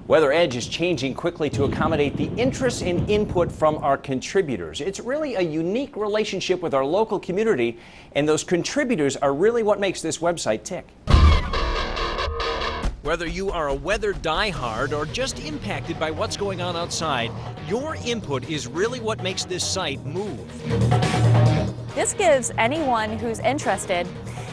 WXedge is changing quickly to accommodate the interest and input from our contributors. It's really a unique relationship with our local community, and those contributors are really what makes this website tick. Whether you are a weather diehard or just impacted by what's going on outside, your input is really what makes this site move. This gives anyone who's interested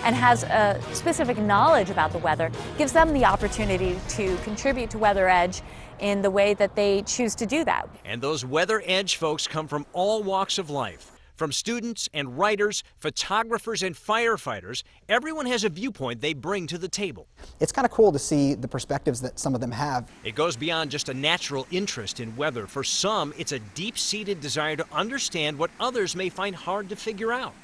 and has a specific knowledge about the weather, gives them the opportunity to contribute to WXedge in the way that they choose to do that. And those WXedge folks come from all walks of life. From students and writers, photographers and firefighters, everyone has a viewpoint they bring to the table. It's kind of cool to see the perspectives that some of them have. It goes beyond just a natural interest in weather. For some, it's a deep-seated desire to understand what others may find hard to figure out.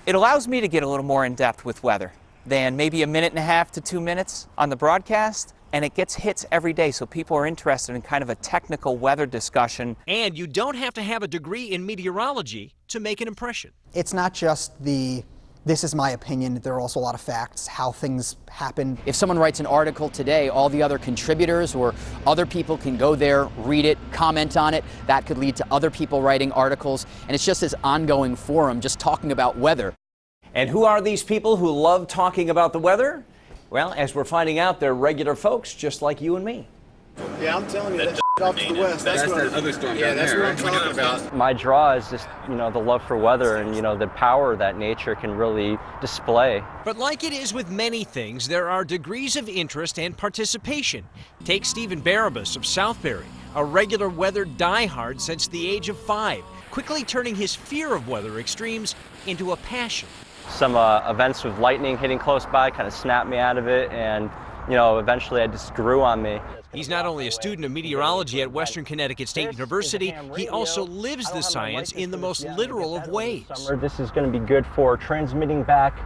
It allows me to get a little more in depth with weather than maybe 1.5 to 2 minutes on the broadcast, and it gets hits every day, so people are interested in kind of a technical weather discussion. And you don't have to have a degree in meteorology to make an impression. It's not just this is my opinion, there are also a lot of facts, how things happen. If someone writes an article today, all the other contributors or other people can go there, read it, comment on it. That could lead to other people writing articles, and it's just this ongoing forum just talking about weather. And who are these people who love talking about the weather? Well, as we're finding out, they're regular folks just like you and me. Yeah, I'm telling you, that off to the west. That's that other storm. Yeah, that's what I'm talking about. My draw is just, the love for weather and, the power that nature can really display. But like it is with many things, there are degrees of interest and participation. Take Stephen Barabas of Southbury, a regular weather diehard since the age of 5, quickly turning his fear of weather extremes into a passion. Some events with lightning hitting close by kind of snapped me out of it, and eventually it just grew on me. He's not only a student of meteorology at Western Connecticut State University, he also lives the science in the most literal of ways. This is going to be good for transmitting back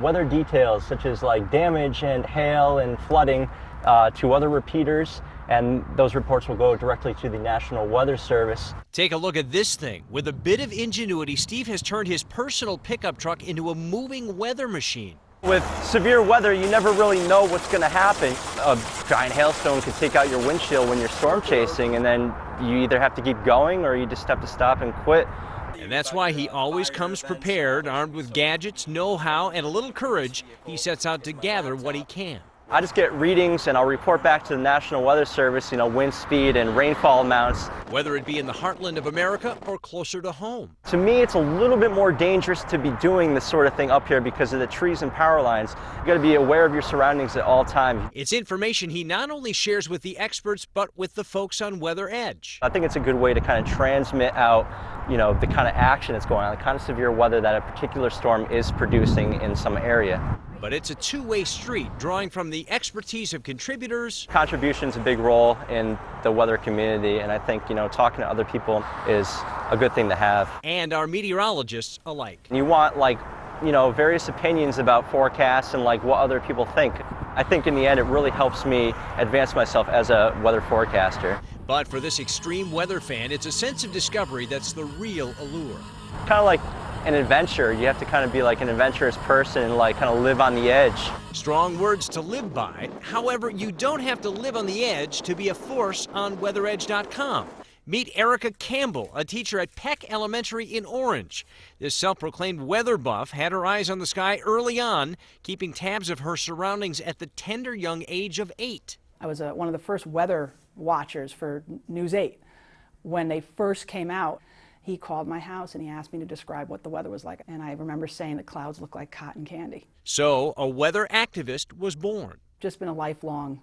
weather details such as like damage and hail and flooding to other repeaters, and those reports will go directly to the National Weather Service. Take a look at this thing. With a bit of ingenuity, Steve has turned his personal pickup truck into a moving weather machine. With severe weather, you never really know what's going to happen. A giant hailstone could take out your windshield when you're storm chasing, and then you either have to keep going or you just have to stop and quit. And that's why he always comes prepared, armed with gadgets, know-how, and a little courage. He sets out to gather what he can. I just get readings and I'll report back to the National Weather Service, wind speed and rainfall amounts. Whether it be in the heartland of America or closer to home. To me, it's a little bit more dangerous to be doing this sort of thing up here because of the trees and power lines. You got to be aware of your surroundings at all times. It's information he not only shares with the experts, but with the folks on WXedge. I think it's a good way to kind of transmit out, the kind of action that's going on, the kind of severe weather that a particular storm is producing in some area. But it's a two-way street, drawing from the expertise of contributors. Contribution's a big role in the weather community, and I think, talking to other people is a good thing to have. And our meteorologists alike. You want, various opinions about forecasts and, what other people think. I think in the end, it really helps me advance myself as a weather forecaster. But for this extreme weather fan, it's a sense of discovery that's the real allure. Kind of like an adventure. You have to kind of be like an adventurous person and kind of live on the edge. Strong words to live by. However, you don't have to live on the edge to be a force on WeatherEdge.com. Meet Erica Campbell, a teacher at Peck Elementary in Orange. This self-proclaimed weather buff had her eyes on the sky early on, keeping tabs of her surroundings at the tender young age of 8. I was one of the first weather watchers for News 8. When they first came out, he called my house and he asked me to describe what the weather was like. And I remember saying the clouds look like cotton candy. So a weather activist was born. Just been a lifelong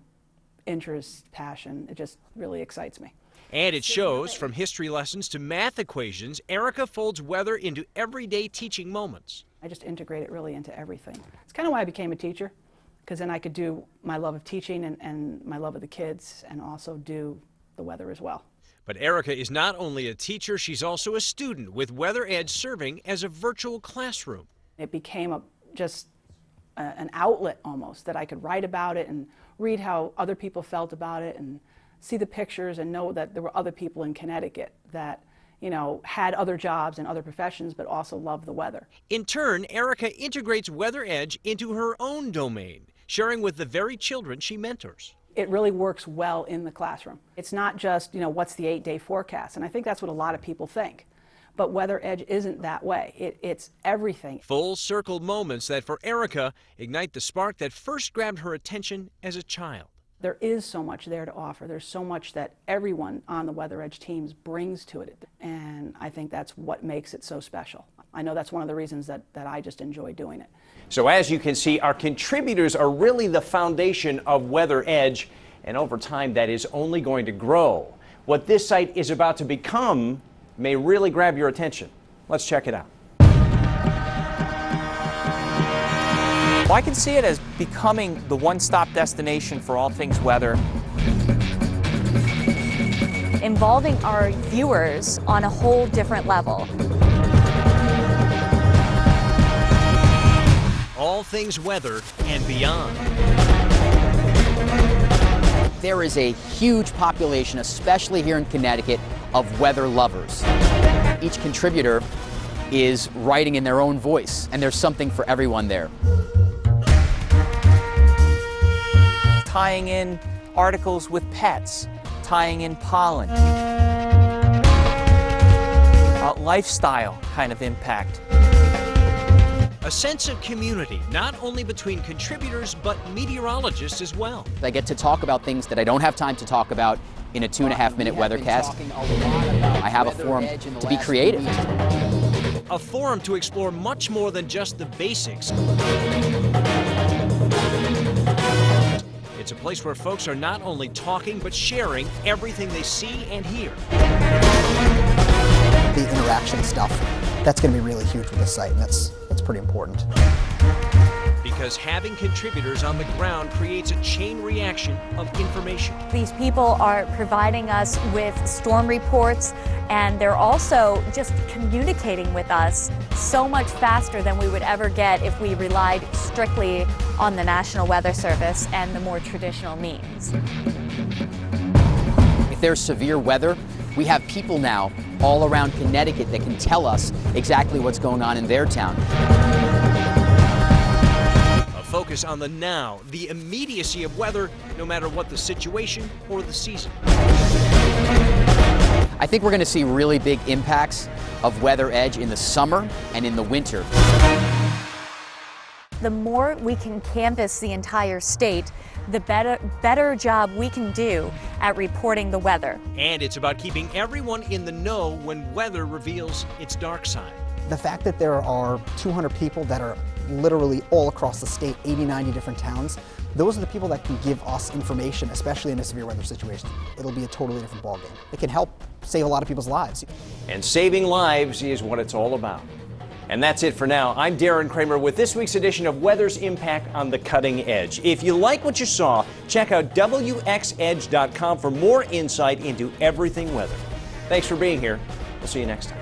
interest, passion. It just really excites me. And it shows, from history lessons to math equations, Erica folds weather into everyday teaching moments. I just integrate it really into everything. It's kind of why I became a teacher, because then I could do my love of teaching and my love of the kids and also do the weather as well. But Erica is not only a teacher, she's also a student, with WeatherEdge serving as a virtual classroom. It became just an outlet almost, that I could write about it and read how other people felt about it and see the pictures and know that there were other people in Connecticut that, had other jobs and other professions, but also loved the weather. In turn, Erica integrates WeatherEdge into her own domain, sharing with the very children she mentors. It really works well in the classroom. It's not just, what's the 8-day forecast? And I think that's what a lot of people think. But WeatherEdge isn't that way. It's everything. Full circle moments that, for Erica, ignite the spark that first grabbed her attention as a child. There is so much there to offer. There's so much that everyone on the WeatherEdge teams brings to it. And I think that's what makes it so special. I know that's one of the reasons that I just enjoy doing it. So as you can see, our contributors are really the foundation of WeatherEdge, and over time that is only going to grow. What this site is about to become may really grab your attention. Let's check it out. Well, I can see it as becoming the one-stop destination for all things weather. Involving our viewers on a whole different level. All things weather and beyond. There is a huge population, especially here in Connecticut, of weather lovers. Each contributor is writing in their own voice, and there's something for everyone there. Tying in articles with pets, tying in pollen, lifestyle kind of impact. A sense of community, not only between contributors, but meteorologists as well. I get to talk about things that I don't have time to talk about in a 2.5-minute weathercast. I have a forum to be creative. A forum to explore much more than just the basics. It's a place where folks are not only talking, but sharing everything they see and hear. The interaction stuff, that's going to be really huge with this site, and that's pretty important. Because having contributors on the ground creates a chain reaction of information. These people are providing us with storm reports, and they're also just communicating with us so much faster than we would ever get if we relied strictly on the National Weather Service and the more traditional means. If there's severe weather, we have people now all around Connecticut that can tell us exactly what's going on in their town. A focus on the now, the immediacy of weather, no matter what the situation or the season. I think we're going to see really big impacts of WeatherEdge in the summer and in the winter. The more we can canvass the entire state, the better job we can do at reporting the weather. And it's about keeping everyone in the know when weather reveals its dark side. The fact that there are 200 people that are literally all across the state, 80, 90 different towns, those are the people that can give us information, especially in a severe weather situation. It'll be a totally different ballgame. It can help save a lot of people's lives. And saving lives is what it's all about. And that's it for now. I'm Darren Kramer with this week's edition of Weather's Impact on the Cutting Edge. If you like what you saw, check out WXedge.com for more insight into everything weather. Thanks for being here. We'll see you next time.